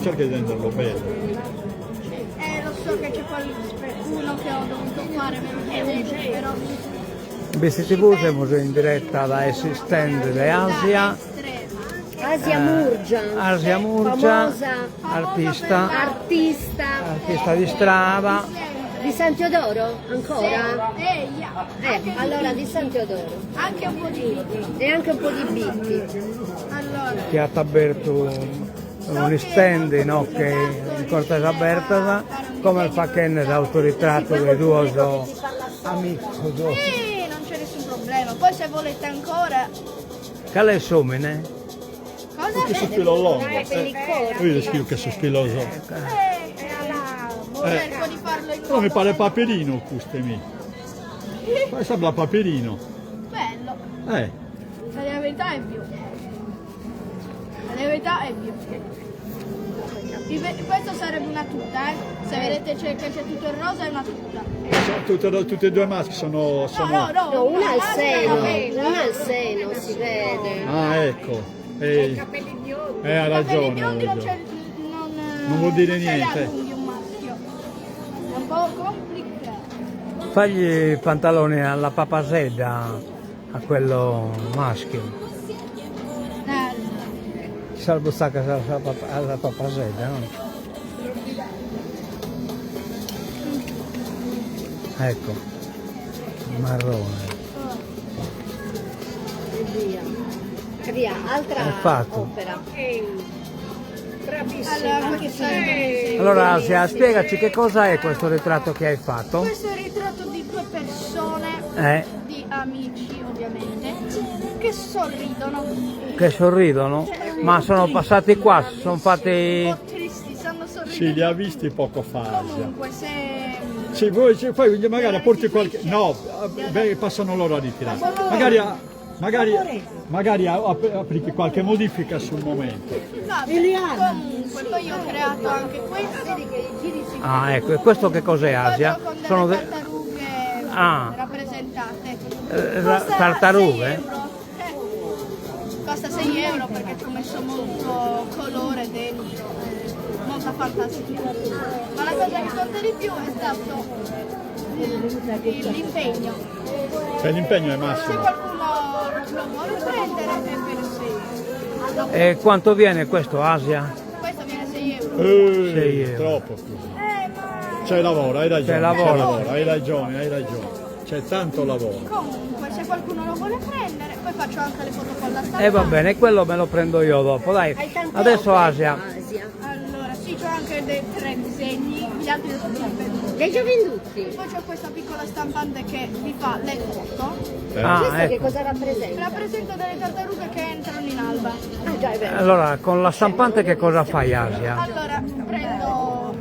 cerca di renderlo bello. Lo so che c'è qualcuno che ho dovuto fare perché però... BCTV siamo in diretta da Stand di Asia. Asia Murgia, Asia Murgia, famosa artista di strada. di San Teodoro ancora? Allora di San Teodoro. Anche un po' di... E anche un po' di bitti. Allora, Che ha aperto un stand, no, che in cortesa aperta, come fa che l'autoritratto di due amici. sì, non c'è nessun problema. Poi se volete ancora... Che le somine? Cosa? Che sospiro longo. Capelli corti. Io scrivo che sospiro longo. Cerco di farlo in Però mi modo... pare paperino, custemi. Poi sembra paperino. bello. Eh. La verità è più. La verità è più. Questo sarebbe una tuta, Se vedete che c'è tutto il rosa è una tuta. Tutte e due maschi sono... No, una al seno, una una al seno si vede. Ah, ecco. Ehi. Ha ragione. biondi ha non, ragione. non vuol dire ce li ha niente. lunghi un maschio. È un po' complicato. Fagli i pantaloni alla papaseda a quello maschio. Salvo stacca alla papaseda, no? Ecco, marrone. E via, altra È fatto. opera. Allora, che sarebbe? Allora Asia, spiegaci che cosa è questo ritratto che hai fatto? Questo è il ritratto di due persone, di amici ovviamente, che sorridono. Che sorridono? Ma sono passati qua, sono fatti... Un po' tristi, stanno sorridendo. Sì, li ha visti poco fa. Asia. Comunque, se... Sì, poi magari porti qualche... No, beh, passano loro a ritirare. Magari applichi qualche modifica sul momento. Comunque, poi io ho creato anche questo. Ah, ecco, e questo che cos'è Asia? Con delle Sono tartarughe rappresentate. Costa tartarughe? 6 euro. Costa 6 euro perché ci ho messo molto colore dentro, molta fantasia. Ma la cosa che conta di più è stato l'impegno. Cioè l'impegno è Se massimo. qualcuno lo vuole prendere è per 6 euro. E quanto viene questo Asia? Questo viene 6 euro. 6 euro. Troppo così. C'è lavoro, hai ragione. C'è lavoro. Hai ragione. C'è tanto lavoro. Comunque, se qualcuno lo vuole prendere, poi faccio anche le foto con la stampa. E va bene, quello me lo prendo io dopo, dai. Hai tante Adesso opere, Asia. Allora, sì, c'ho anche dei 3 disegni, gli altri sono già venduti. Li hai già venduti? Poi c'ho questa piccola stampante che vi fa le foto. Questo che Ecco. cosa rappresenta? Rappresenta delle tartarughe che entrano in alba. Ah già, è vero. Allora, con la stampante che cosa fai Asia? Allora, prendo...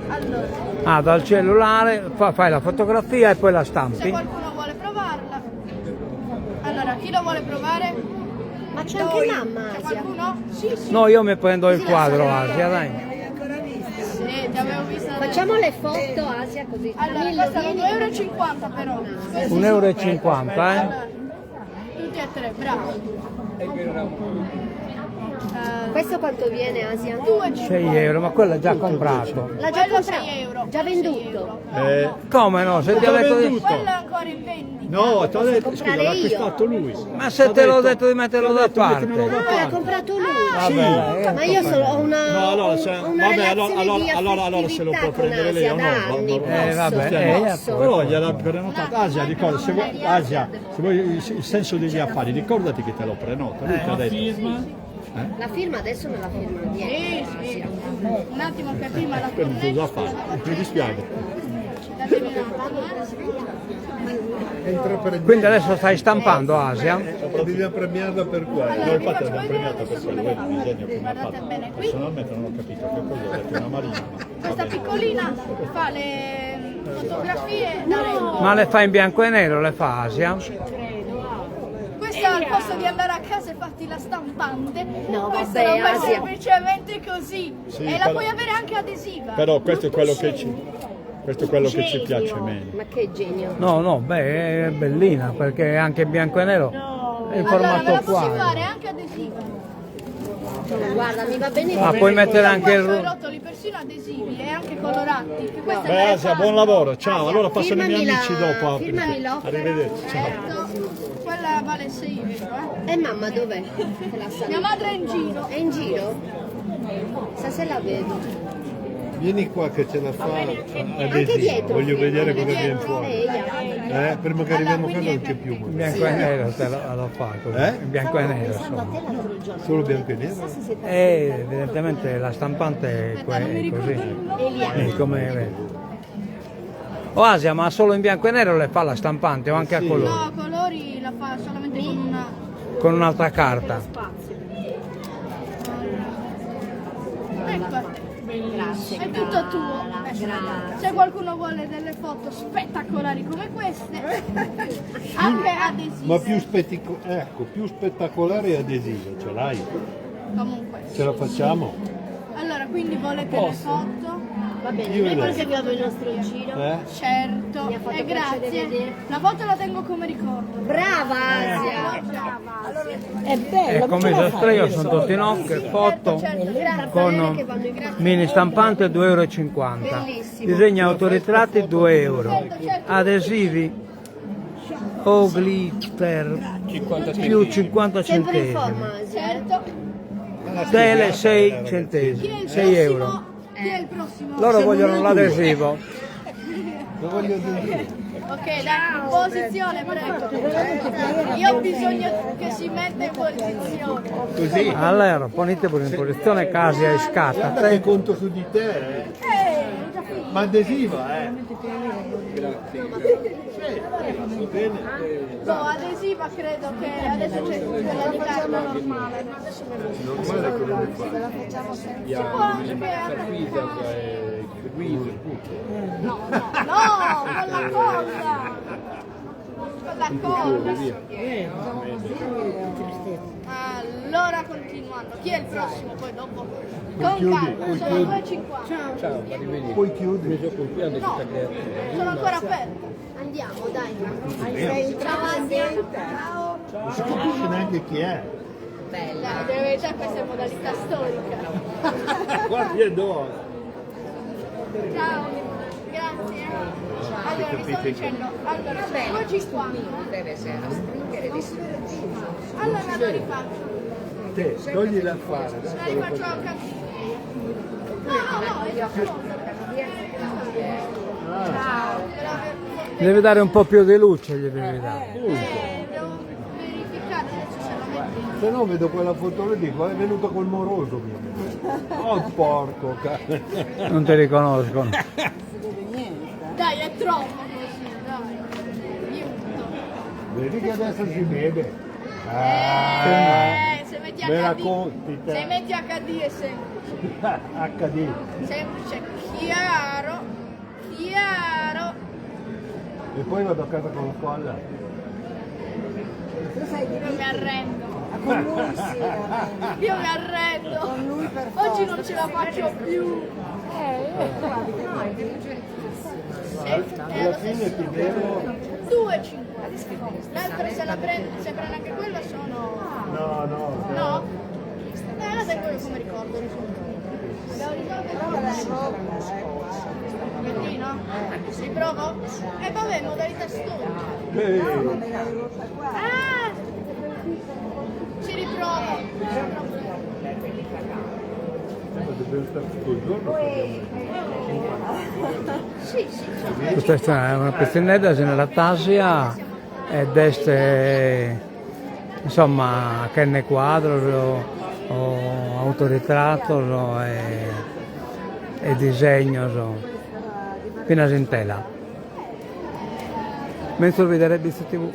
Allora, Ah, dal cellulare fai la fotografia e poi la se stampi? qualcuno vuole provarla... Allora, chi lo vuole provare? Ma c'è anche mamma C'è Asia. qualcuno? Sì, sì. No, io mi prendo il quadro Asia, dai. Sì, ti avevo visto. Facciamo le foto Asia così. Allora, Camillo, costano vieni. 2,50 €, però. Questi 1,50 €, Allora, tutti e tre, bravo. Questo quanto viene Asia? 6 euro, ma quello è già comprato. L'ha già Quello comprato? 6 euro. Già venduto? Come no? Se ti ho Già detto di... venduto. Quello è ancora in vendita. No, ti ho detto, scusa, comprare l'ha io. acquistato lui. Ma se te l'ho detto di metterlo da parte. mettimelo da Ah, l'ha parte. comprato lui. Vabbè, Ma io solo ho una, No, allora, se, una vabbè, relazione di allora se lo può affettività prendere con lei o Asia no, da anni, vabbè, posso. Però gliel'ha prenotato. Asia, ricorda, Asia, se vuoi il senso degli affari, ricordati che te lo prenota. Lui ti ha detto. La firma adesso me la firma dietro. Sì, sì. Un attimo che prima la Per non cosa fare, mi dispiace. Quindi adesso stai stampando Asia? Bisogna premiarla per quello. No, infatti l'abbiamo premiata per quello, vedi il disegno come ha Guardate fatto. bene qui. Personalmente non ho capito che cosa, ho detto una marina. Ma Questa piccolina fa le fotografie da Rainbow. Ma le fa in bianco e nero, le fa Asia? Questa al posto di andare a casa e farti la stampante, No, questa vabbè, roba è Asia. semplicemente così. Sì, e la però- puoi avere anche adesiva. Però questo è quello che ci piace meno. Ma che genio. No, no, beh, è bellina perché è anche in bianco e nero. il Allora, me formato la posso qua. fare anche adesiva. Guarda, mi va bene. Ah, puoi mettere anche il Ho rotoli persino adesivi e anche colorati. Che questa Beh, Asia, buon lavoro, ciao. Allora passano i miei Firmami amici la- dopo. firmami l'opera. Arrivederci, ciao. Certo, quella vale 6 euro. E mamma dov'è? Che la sa? Mia madre è in giro. È in giro? Sa se la vedo. Vieni qua che ce la fa Anche adesivo. dietro. Voglio vedere Anche cosa viene dietro. fuori. Prima che arriviamo qua non c'è più. in bianco e nero te lo fa così. In bianco e nero insomma. Solo bianco e nero? E evidentemente la stampante è così. È come vedi. Asia, ma solo in bianco e nero le fa la stampante o anche a colori? No, colori la fa solamente con una. Con un'altra carta. Ecco. È tutto tuo. Se qualcuno vuole delle foto spettacolari come queste, anche adesive. Ma più, più spettacolare e adesiva, ce l'hai? Comunque. Ce la facciamo? Allora, quindi volete le foto? Va bene, Io noi vedo. proseguiamo il nostro giro. Certo. Mi ha fatto E piacere grazie. vedere. La foto la tengo come ricordo. Brava Asia! È bello, E come esastrio sono tutti nocche, foto Certo, grazie. con mini stampante 2,50 euro. Disegni autoritratti 2 euro. Adesivi o glitter più 50 Sempre in centesimi. forma Asia. Certo. Tele 6 Chi è centesimi, il 6 euro. prossimo? Chi è il prossimo? Loro vogliono l'adesivo. Lo voglio adesivo. Ok, dai, posizione, prego. Io ho bisogno che si metta in posizione. Così. Allora, ponete pure in posizione Casia e scatta. Guarda che conto su di te, eh. Ma adesiva, Va bene. No, adesiva credo che adesso c'è quella di carta normale. Normale che non le fa. Si può anche no, quella cosa. Quella cosa. Allora continuando, chi è il prossimo poi dopo? Con calma, sono 2,50. Poi chiudi. No, sono ancora aperte. Andiamo, dai. Ciao Asia. Ciao. Non si capisce neanche chi è. Bella. Dai, deve vedere questa è modalità storica. Guardi e do. Ciao, grazie. Allora, mi sto dicendo, allora, sono 2,50. Allora lo rifaccio. Te, togli la fare. La rifaccio a capire. No, è già pronta. Deve dare un po' più di luce, gli devi dare. Devo verificare adesso se la metti. Se no vedo quella foto e dico, è venuto col moroso mio. Oh porco cane. Non ti riconoscono. Dai, è troppo così, dai. Aiuto. Vedi che adesso si vede. Se metti me la HD, conti te. se metti HD è semplice. HD. Semplice, chiaro, chiaro. E poi vado a casa con la colla. Io mi arrendo. Io mi arrendo. Oggi non ce la faccio più. Alla fine ti devo. 2,50. L'altra se la prende, se prende anche quella sono. No. No? La tengo io come ricordo. Abbiamo risolto il problema. Riprovo? Vabbè, modalità storica. Ah! Ci riprovo. Dobbiamo stare tutto il giorno. Questa è una piscinetta nella Tasia ed è insomma che quadros o autorritrattos e disegnos pinas in tela. Mentre vedere BC TV.